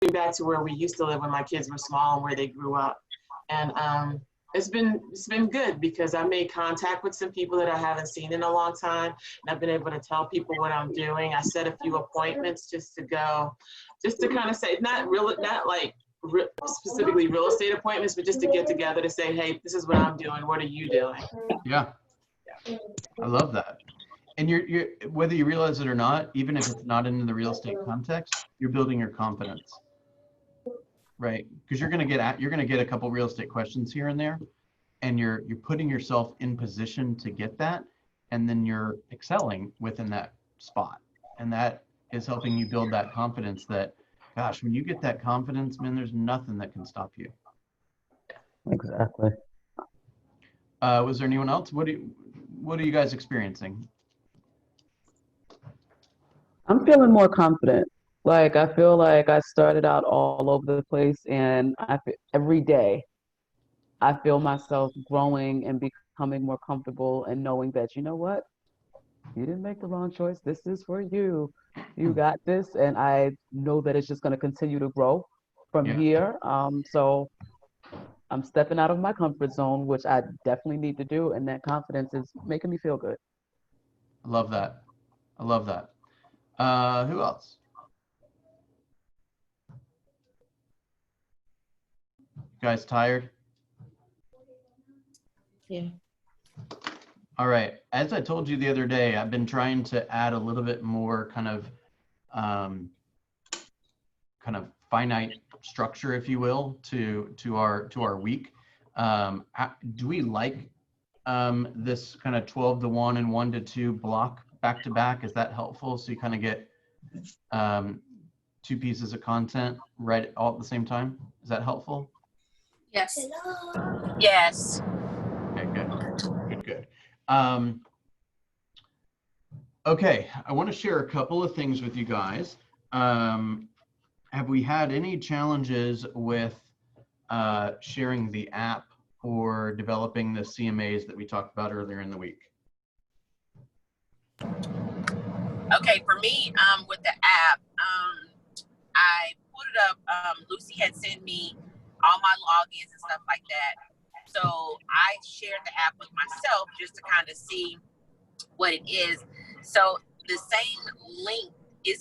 back to where we used to live when my kids were small and where they grew up. And it's been good because I made contact with some people that I haven't seen in a long time, and I've been able to tell people what I'm doing. I set a few appointments just to kind of say, not like specifically real estate appointments, but just to get together to say, hey, this is what I'm doing. What are you doing? Yeah, I love that. And you're whether you realize it or not, even if it's not in the real estate context, you're building your confidence, right? Because you're gonna get a couple real estate questions here and there, and you're putting yourself in position to get that, and then you're excelling within that spot, and that is helping you build that confidence. That, gosh, when you get that confidence, man, there's nothing that can stop you. Exactly. Was there anyone else? What are you guys experiencing? I'm feeling more confident. Like I feel like I started out all over the place, and every day I feel myself growing and becoming more comfortable and knowing that, you know what? You didn't make the wrong choice. This is for you. You got this. And I know that it's just going to continue to grow from here. So I'm stepping out of my comfort zone, which I definitely need to do. And that confidence is making me feel good. I love that. I love that. Who else? You guys tired? Yeah. All right. As I told you the other day, I've been trying to add a little bit more kind of finite structure, if you will, to our week. Do we like this kind of 12 to 1 and 1 to 2 block back to back? Is that helpful? So you kind of get two pieces of content right all at the same time. Is that helpful? Yes. Yes. Okay, good. Okay, I want to share a couple of things with you guys. Have we had any challenges with sharing the app or developing the CMAs that we talked about earlier in the week? Okay, for me, with the app, I put it up. Lucy had sent me all my logins and stuff like that. So I shared the app with myself just to kind of see what it is. So the same link, does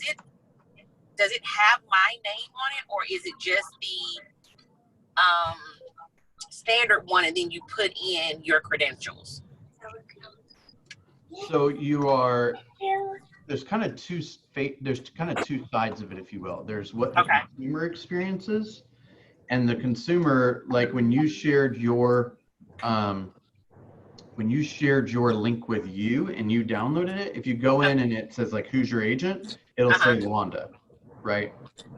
it have my name on it, or is it just the standard one and then you put in your credentials? So there's kind of two sides of it, if you will. There's what the consumer experiences, and the consumer, like when you shared your link with you and you downloaded it, if you go in and it says like, who's your agent, it'll say Wanda, right?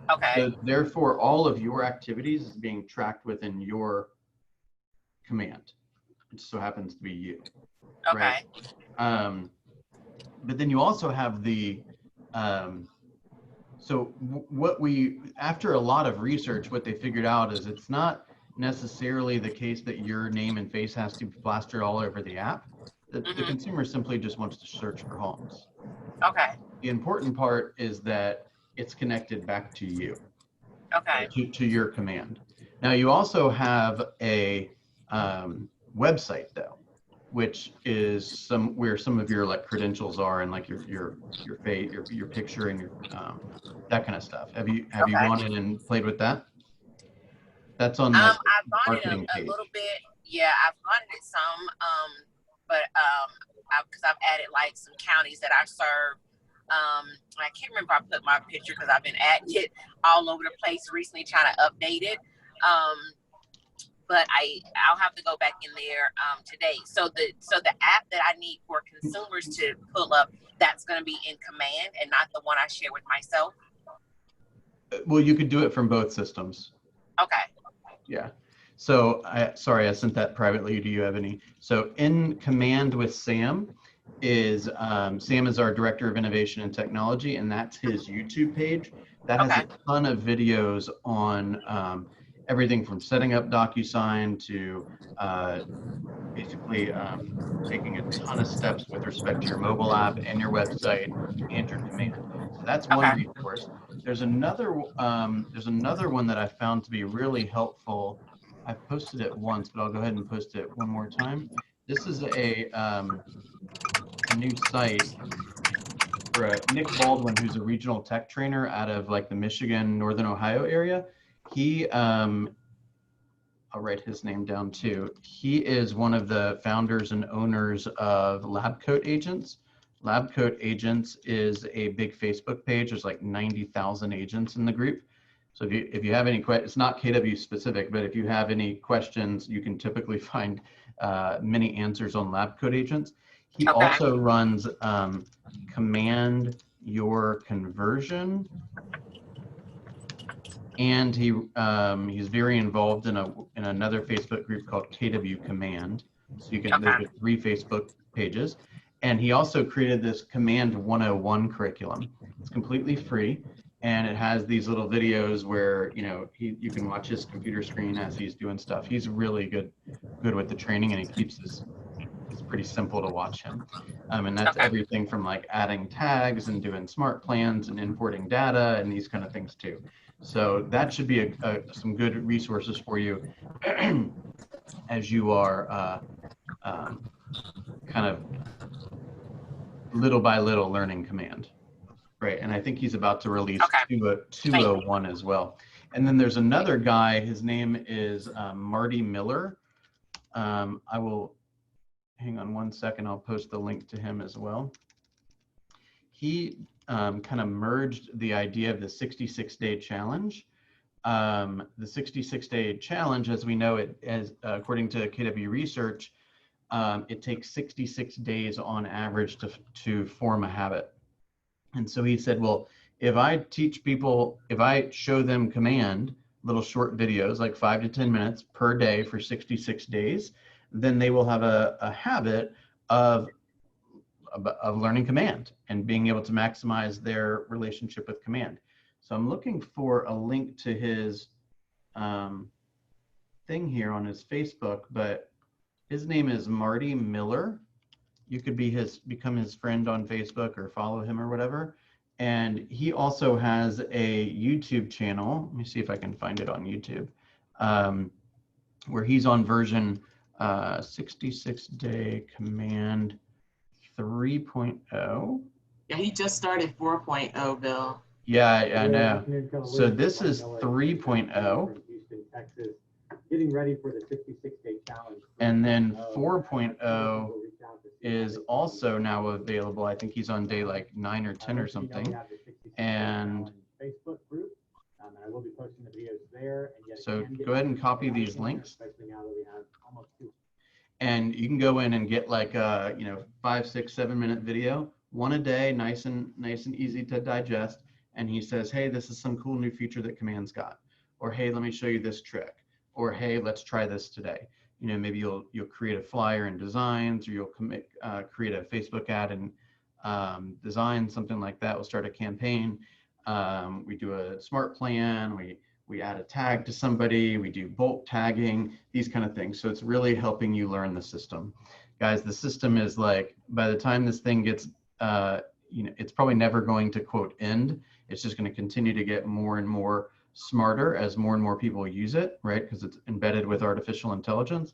Okay. So therefore, all of your activities is being tracked within your command. It just so happens to be you. Okay. Right? But then you also have the after a lot of research, what they figured out is it's not necessarily the case that your name and face has to be plastered all over the app. The consumer simply just wants to search for homes. Okay. The important part is that it's connected back to you. Okay. To your command. Now you also have a website though, which is where some of your like credentials are, and like your face, your picture, and your that kind of stuff. Have you gone in and played with that? That's on the I've gone marketing it a page. little bit. Yeah, I've gone it some, but because I've added like some counties that I serve. I can't remember if I put my picture because I've been adding it all over the place recently, trying to update it. But I'll have to go back in there today. So the app that I need for consumers to pull up, that's going to be in Command and not the one I share with myself. Well, you could do it from both systems. Okay. Yeah. So I sent that privately. Do you have any? So in Command with Sam is Sam is our Director of Innovation and Technology, and that's his YouTube page. That has a ton of videos on everything from setting up DocuSign to basically taking a ton of steps with respect to your mobile app and your website and your command. So that's one resource. there's another one that I found to be really helpful. I've posted it once, but I'll go ahead and post it one more time. This is a new site for Nick Baldwin, who's a regional tech trainer out of like the Michigan, Northern Ohio area. He, I'll write his name down too. He is one of the founders and owners of Lab Coat Agents. Lab Coat Agents is a big Facebook page. There's like 90,000 agents in the group. So if you have any questions, it's not KW specific, but if you have any questions, you can typically find many answers on Lab Coat Agents. He also runs Command Your Conversion, and he's very involved in another Facebook group called KW Command. So you can those are 3 Facebook pages, and he also created this Command 101 curriculum. It's completely free, and it has these little videos where you can watch his computer screen as he's doing stuff. He's really good with the training, and he keeps this. It's pretty simple to watch him, and that's everything from like adding tags and doing smart plans and importing data and these kind of things too. So that should be some good resources for you as you are kind of little by little learning Command, right? And I think he's about to release 201 as well. And then there's another guy. His name is Marty Miller. I will. Hang on one second, I'll post the link to him as well. He kind of merged the idea of the 66-day challenge. The 66-day challenge, as we know it, according to KW research, it takes 66 days on average to form a habit. And so he said, well, if I teach people, if I show them Command, little short videos, like 5 to 10 minutes per day for 66 days, then they will have a habit of learning Command and being able to maximize their relationship with Command. So I'm looking for a link to his thing here on his Facebook, but his name is Marty Miller. You could become his friend on Facebook or follow him or whatever. And he also has a YouTube channel. Let me see if I can find it on YouTube, where he's on version 66-day Command 3.0. Yeah, he just started 4.0, Bill. Yeah, I know. So this is 3.0. Getting ready for the 66-day challenge. And then 4.0 is also now available. I think he's on day like 9 or 10 or something. And Facebook group. I will be posting the videos there. So go ahead and copy these links. And you can go in and get like a 5, 6, 7 minute video, one a day, nice and easy to digest. And he says, hey, this is some cool new feature that Command's got, or hey, let me show you this trick, or hey, let's try this today. Maybe you'll create a flyer in Designs, or you'll create a Facebook ad in Designs, something like that. We'll start a campaign. We do a smart plan. We add a tag to somebody. We do bulk tagging, these kind of things. So it's really helping you learn the system. Guys, the system is like, by the time this thing gets, it's probably never going to quote end. It's just going to continue to get more and more smarter as more and more people use it, right? Because it's embedded with artificial intelligence.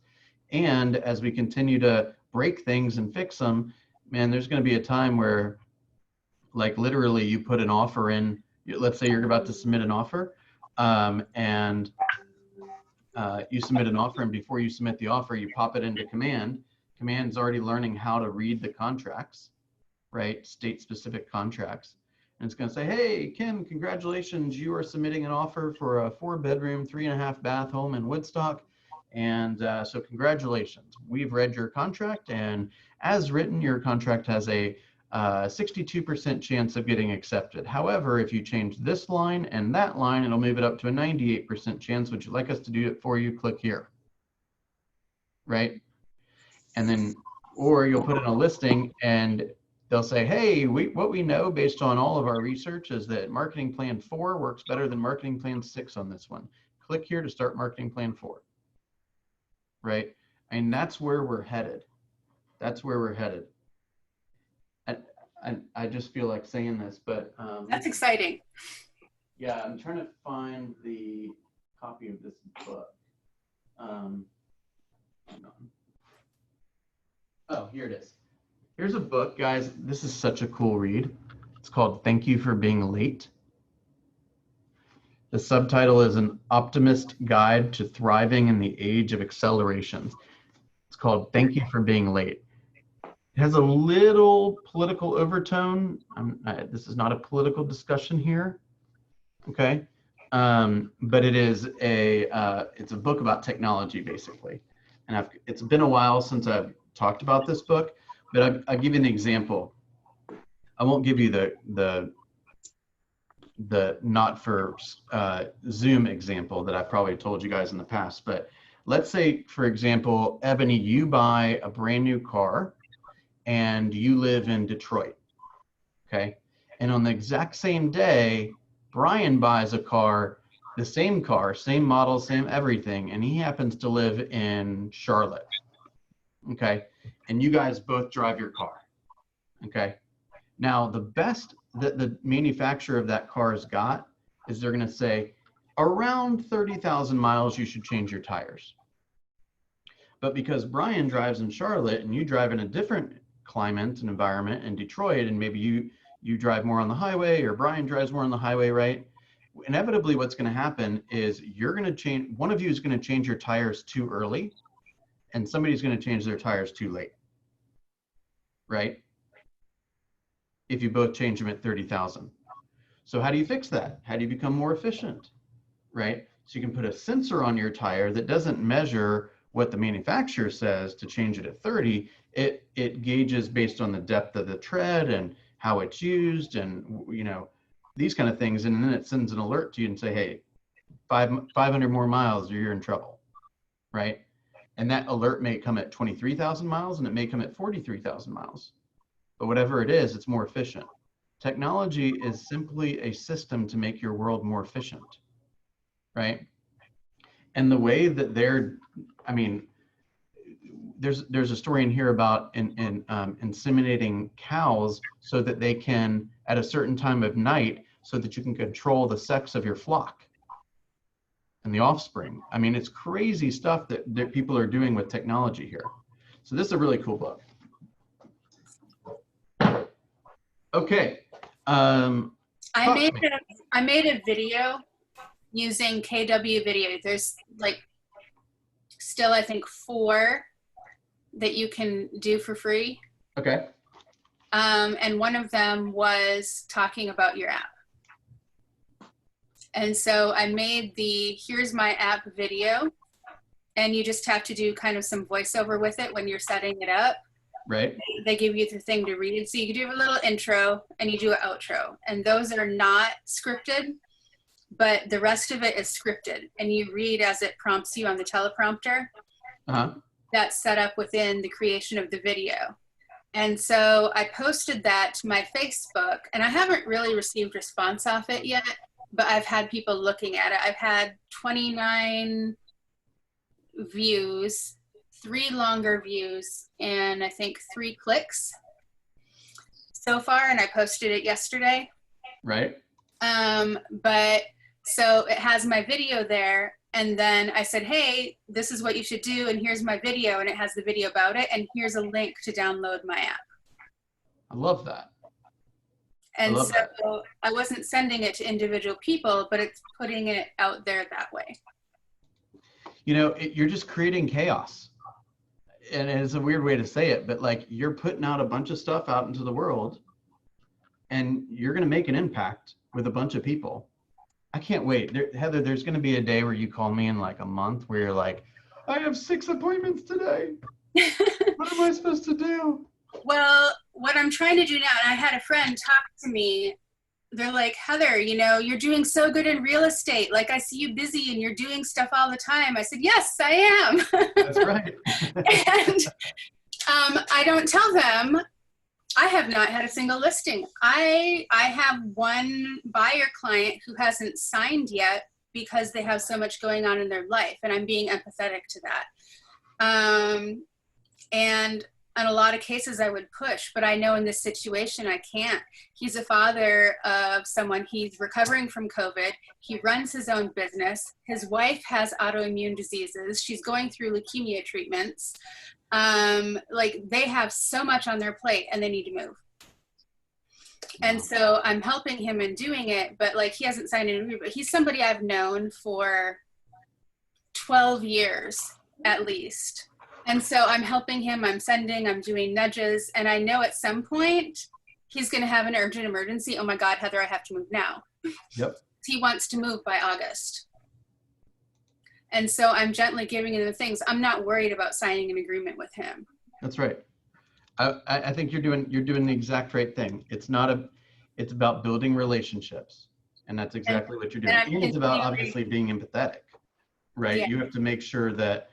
And as we continue to break things and fix them, man, there's going to be a time where, like, literally you put an offer in, let's say you're about to submit an offer, and you submit an offer, and before you submit the offer, you pop it into Command. Command's already learning how to read the contracts, right? State-specific contracts. And it's going to say, hey, Kim, congratulations. You are submitting an offer for a 4-bedroom, 3.5 bath home in Woodstock. And so congratulations. We've read your contract, and as written, your contract has a 62% chance of getting accepted. However, if you change this line and that line, it'll move it up to a 98% chance. Would you like us to do it for you? Click here, right? And then, or you'll put in a listing and they'll say, hey, what we know based on all of our research is that Marketing Plan 4 works better than Marketing Plan 6 on this one. Click here to start Marketing Plan 4, right? And that's where we're headed. That's where we're headed. I just feel like saying this, but that's exciting. Yeah, I'm trying to find the copy of this book. Hang on. Oh, here it is. Here's a book, guys. This is such a cool read. It's called Thank You for Being Late. The subtitle is An Optimist Guide to Thriving in the Age of Acceleration. It's called Thank You for Being Late. It has a little political overtone. This is not a political discussion here, okay? But it is it's a book about technology, basically. And it's been a while since I've talked about this book, but I'll give you an example. I won't give you the not for Zoom example that I've probably told you guys in the past, but let's say, for example, Ebony, you buy a brand new car and you live in Detroit, okay? And on the exact same day, Brian buys a car, same model, same everything, and he happens to live in Charlotte, okay? And you guys both drive your car, okay? Now, the best that the manufacturer of that car has got is they're gonna say, around 30,000 miles, you should change your tires. But because Brian drives in Charlotte and you drive in a different climate and environment in Detroit, and maybe you drive more on the highway or Brian drives more on the highway, right? Inevitably, what's gonna happen is one of you is gonna change your tires too early and somebody's gonna change their tires too late, right? If you both change them at 30,000. So how do you fix that? How do you become more efficient, right? So you can put a sensor on your tire that doesn't measure what the manufacturer says to change it at 30. It gauges based on the depth of the tread and how it's used and, you know, these kind of things. And then it sends an alert to you and say, hey, 500 more miles or you're in trouble, right? And that alert may come at 23,000 miles and it may come at 43,000 miles. But whatever it is, it's more efficient. Technology is simply a system to make your world more efficient, right? And the way that there's a story in here about inseminating cows so that they can, at a certain time of night, so that you can control the sex of your flock and the offspring. I mean, it's crazy stuff that people are doing with technology here. So this is a really cool book. Okay. I made a video using KW Video. There's like still, I think, 4 that you can do for free. Okay. And one of them was talking about your app. And so I made the here's my app video, and you just have to do kind of some voiceover with it when you're setting it up. Right. They give you the thing to read. So you do a little intro and you do an outro. And those are not scripted, but the rest of it is scripted. And you read as it prompts you on the teleprompter. Uh-huh. That's set up within the creation of the video. And so I posted that to my Facebook, and I haven't really received response off it yet, but I've had people looking at it. I've had 29 views, 3 longer views, and I think 3 clicks so far, and I posted it yesterday. Right. But so it has my video there, and then I said, hey, this is what you should do, and here's my video, and it has the video about it, and here's a link to download my app. I love that. And so I wasn't sending it to individual people, but it's putting it out there that way. You know, you're just creating chaos. And it's a weird way to say it, but like you're putting out a bunch of stuff out into the world and you're going to make an impact with a bunch of people. I can't wait. Heather, there's going to be a day where you call me in like a month where you're like, I have 6 appointments today. What am I supposed to do? Well, what I'm trying to do now, and I had a friend talk to me, they're like, Heather, you know, you're doing so good in real estate. Like, I see you busy and you're doing stuff all the time. I said, yes, I am. That's right. And I don't tell them I have not had a single listing. I have one buyer client who hasn't signed yet because they have so much going on in their life, and I'm being empathetic to that. And in a lot of cases I would push, but I know in this situation I can't. He's a father of someone, he's recovering from COVID. He runs his own business. His wife has autoimmune diseases. She's going through leukemia treatments. Like they have so much on their plate and they need to move. And so I'm helping him in doing it, but like he hasn't signed an agreement, but he's somebody I've known for 12 years at least. And so I'm helping him, I'm doing nudges, and I know at some point he's going to have an urgent emergency. Oh my God, Heather, I have to move now. Yep. He wants to move by August. And so I'm gently giving him the things. I'm not worried about signing an agreement with him. That's right. I think you're doing the exact right thing. It's about building relationships, and that's exactly what you're doing. And it's about obviously being empathetic, right? Yeah. You have to make sure that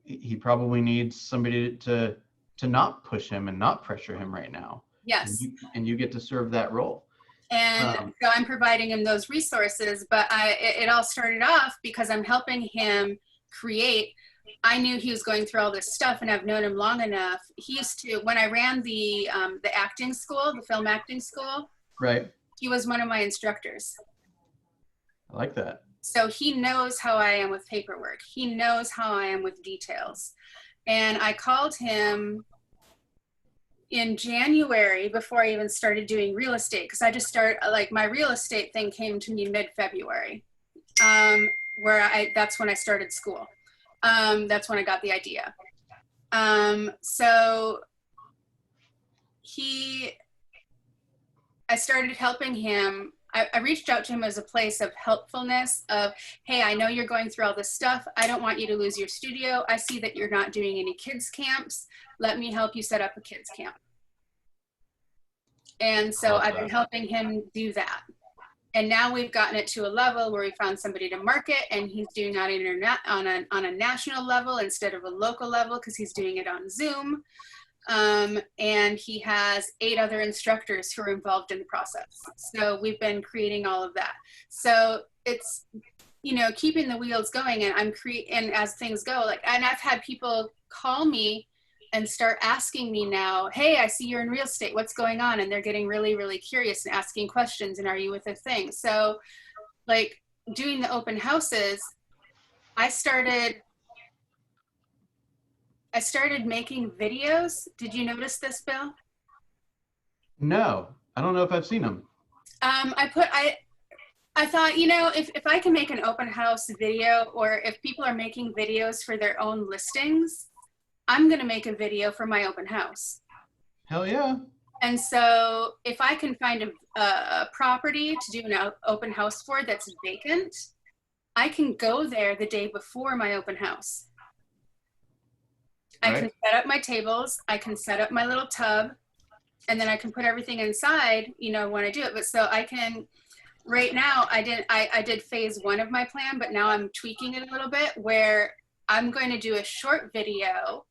he probably needs somebody to not push him and not pressure him right now. Yes. And you get to serve that role. And so I'm providing him those resources, but it all started off because I'm helping him create. I knew he was going through all this stuff, and I've known him long enough. He used to, when I ran the acting school, the film acting school, right? He was one of my instructors. I like that. So he knows how I am with paperwork. He knows how I am with details. And I called him in January before I even started doing real estate, because I just started, like my real estate thing came to me mid-February, that's when I started school. That's when I got the idea. So I started helping him. I reached out to him as a place of helpfulness of, hey, I know you're going through all this stuff. I don't want you to lose your studio. I see that you're not doing any kids camps. Let me help you set up a kids camp. And so I've been helping him do that. And now we've gotten it to a level where we found somebody to market, and he's doing that on a national level instead of a local level, because he's doing it on Zoom. And he has 8 other instructors who are involved in the process. So we've been creating all of that. So it's, keeping the wheels going, and and as things go, and I've had people call me and start asking me now, hey, I see you're in real estate, what's going on? And they're getting really, really curious and asking questions, and are you with a thing? So like doing the open houses, I started making videos. Did you notice this, Bill? No, I don't know if I've seen them. I thought, if I can make an open house video, or if people are making videos for their own listings, I'm going to make a video for my open house. Hell yeah. And so if I can find a property to do an open house for that's vacant, I can go there the day before my open house. I can set up my tables, I can set up my little tub, and then I can put everything inside, when I do it. But so I can, right now, I did phase 1 of my plan, but now I'm tweaking it a little bit, where I'm going to do a short video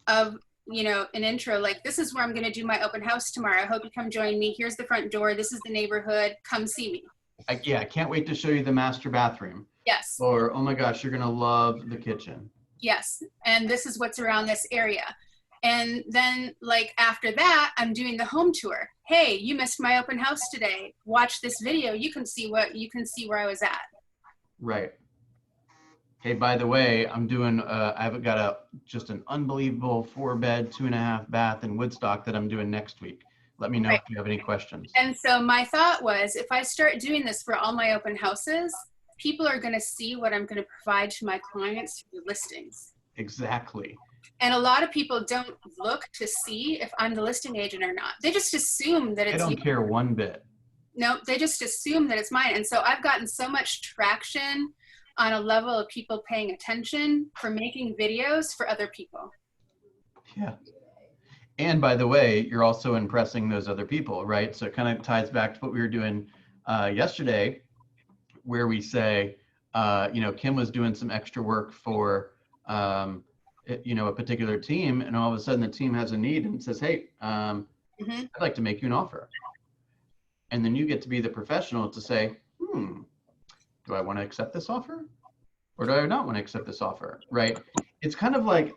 of, an intro, like, this is where I'm going to do my open house tomorrow. I hope you come join me. Here's the front door. This is the neighborhood. Come see me. I can't wait to show you the master bathroom. Yes. Or, oh my gosh, you're going to love the kitchen. Yes. And this is what's around this area. And then after that, I'm doing the home tour. Hey, you missed my open house today. Watch this video. You can see where I was at. Right. Hey, by the way, I'm doing, I've got just an unbelievable 4-bed, 2.5 bath in Woodstock that I'm doing next week. Let me know if you have any questions. And so my thought was, if I start doing this for all my open houses, people are going to see what I'm going to provide to my clients through listings. Exactly. And a lot of people don't look to see if I'm the listing agent or not. They just assume that it's They don't care one bit. No, they just assume that it's mine. And so I've gotten so much traction on a level of people paying attention for making videos for other people. Yeah. And by the way, you're also impressing those other people, right? So it kind of ties back to what we were doing yesterday, where we say, Kim was doing some extra work for, a particular team, and all of a sudden the team has a need and says, hey, I'd like to make you an offer. And then you get to be the professional to say, do I want to accept this offer? Or do I not want to accept this offer, right? it's kind of like,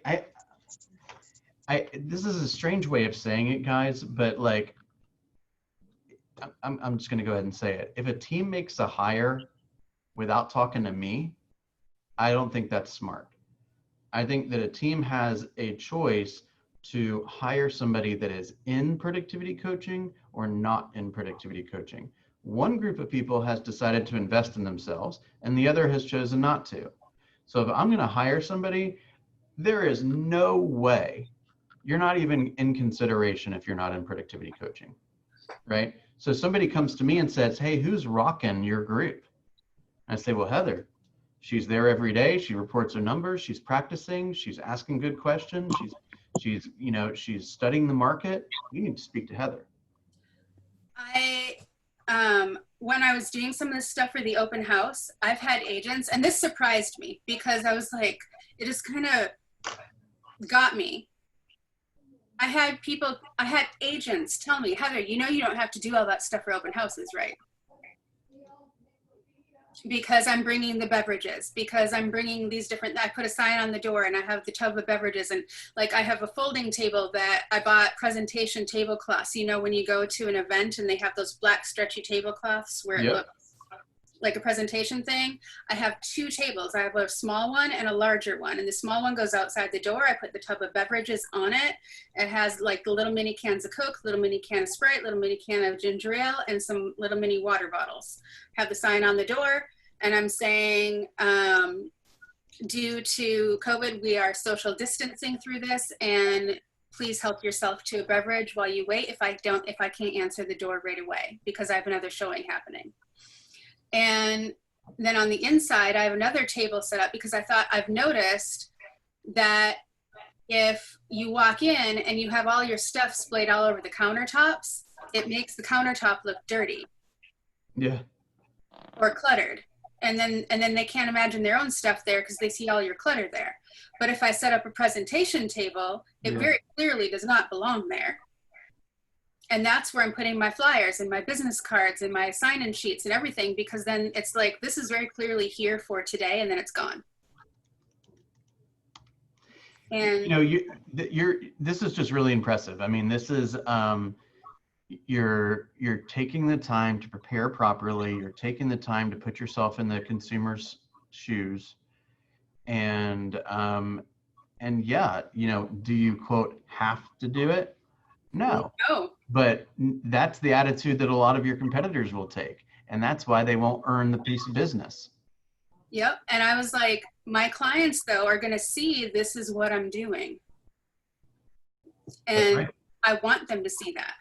this is a strange way of saying it, guys, but like, I'm just going to go ahead and say it. If a team makes a hire without talking to me, I don't think that's smart. I think that a team has a choice to hire somebody that is in productivity coaching or not in productivity coaching. One group of people has decided to invest in themselves and the other has chosen not to. So if I'm going to hire somebody, there is no way you're not even in consideration if you're not in productivity coaching, right? So somebody comes to me and says, hey, who's rocking your group? I say, well, Heather. She's there every day. She reports her numbers. She's practicing. She's asking good questions. She's studying the market. You need to speak to Heather. When I was doing some of this stuff for the open house, I've had agents, and this surprised me because I was like, it just kind of got me. I had agents tell me, Heather, you don't have to do all that stuff for open houses, right? Because I'm bringing the beverages, because I'm bringing these different, I put a sign on the door and I have the tub of beverages, and like I have a folding table that I bought presentation tablecloths. When you go to an event and they have those black stretchy tablecloths where it looks like a presentation thing. I have two tables. I have a small one and a larger one, and the small one goes outside the door. I put the tub of beverages on it. It has like the little mini cans of Coke, little mini can of Sprite, little mini can of ginger ale, and some little mini water bottles. Have the sign on the door. And I'm saying, due to COVID, we are social distancing through this, and please help yourself to a beverage while you wait if I can't answer the door right away because I have another showing happening. And then on the inside, I have another table set up because I've noticed that if you walk in and you have all your stuff splayed all over the countertops, it makes the countertop look dirty. Yeah. Or cluttered. And then they can't imagine their own stuff there because they see all your clutter there. But if I set up a presentation table, it very clearly does not belong there. And that's where I'm putting my flyers and my business cards and my sign-in sheets and everything, because then it's like, this is very clearly here for today, and then it's gone. And this is just really impressive. I mean, this is you're taking the time to prepare properly. You're taking the time to put yourself in the consumer's shoes, and yeah, do you quote have to do it? No. But that's the attitude that a lot of your competitors will take, and that's why they won't earn the piece of business. Yep. And I was like, my clients though are going to see this is what I'm doing, and right. I want them to see that.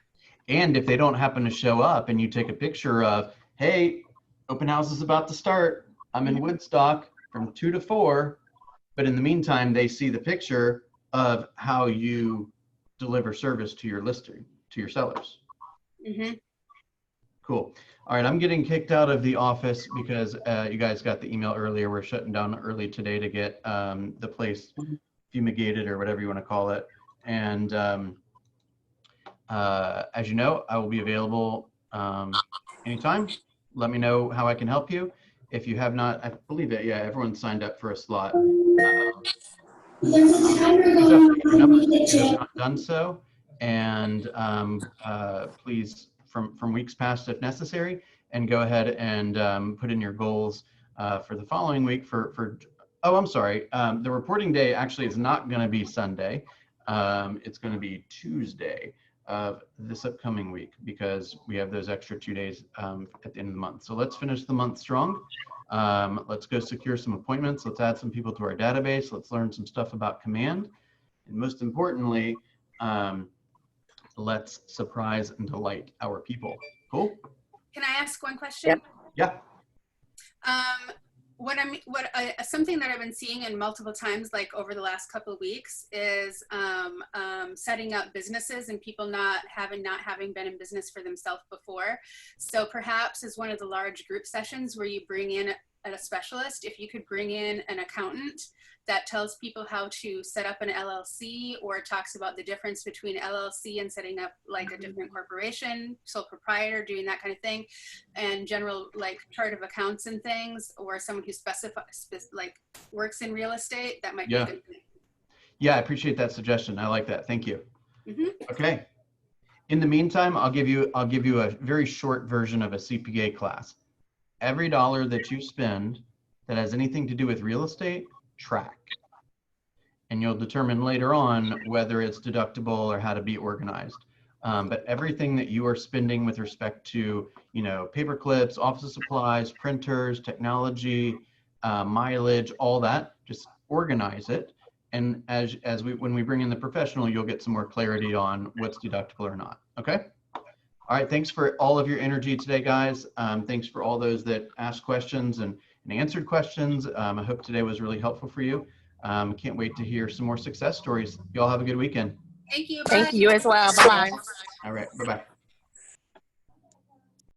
And if they don't happen to show up and you take a picture of, hey, open house is about to start, I'm in Woodstock from 2 to 4, but in the meantime, they see the picture of how you deliver service to your listing, to your sellers. Mm-hmm. Cool. All right, I'm getting kicked out of the office because you guys got the email earlier. We're shutting down early today to get the place fumigated or whatever you want to call it. And as you know, I will be available anytime. Let me know how I can help you. If you have not, I believe that, yeah, everyone signed up for a slot. If you have not done so, and please, from weeks past if necessary, and go ahead and put in your goals for the following week oh, I'm sorry. The reporting day actually is not going to be Sunday. It's going to be Tuesday of this upcoming week because we have those extra 2 days at the end of the month. So let's finish the month strong. Let's go secure some appointments. Let's add some people to our database. Let's learn some stuff about Command. And most importantly, let's surprise and delight our people. Cool? Can I ask one question? Yep. Yeah. Something that I've been seeing in multiple times, like over the last couple of weeks, is setting up businesses and people not having been in business for themselves before. So perhaps as one of the large group sessions where you bring in a specialist, if you could bring in an accountant that tells people how to set up an LLC or talks about the difference between LLC and setting up like a different corporation, sole proprietor, doing that kind of thing, and general like chart of accounts and things, or someone who works in real estate, that might be a good thing. Yeah, I appreciate that suggestion. I like that. Thank you. Mhm. Okay. In the meantime, I'll give you a very short version of a CPA class. Every dollar that you spend that has anything to do with real estate, track. And you'll determine later on whether it's deductible or how to be organized. But everything that you are spending with respect to, you know, paper clips, office supplies, printers, technology, mileage, all that, just organize it. And when we bring in the professional, you'll get some more clarity on what's deductible or not. Okay. All right. Thanks for all of your energy today, guys. Thanks for all those that asked questions and answered questions. I hope today was really helpful for you. Can't wait to hear some more success stories. Y'all have a good weekend. Thank you. Bye. Thank you as well. Bye-bye. All right. Bye-bye.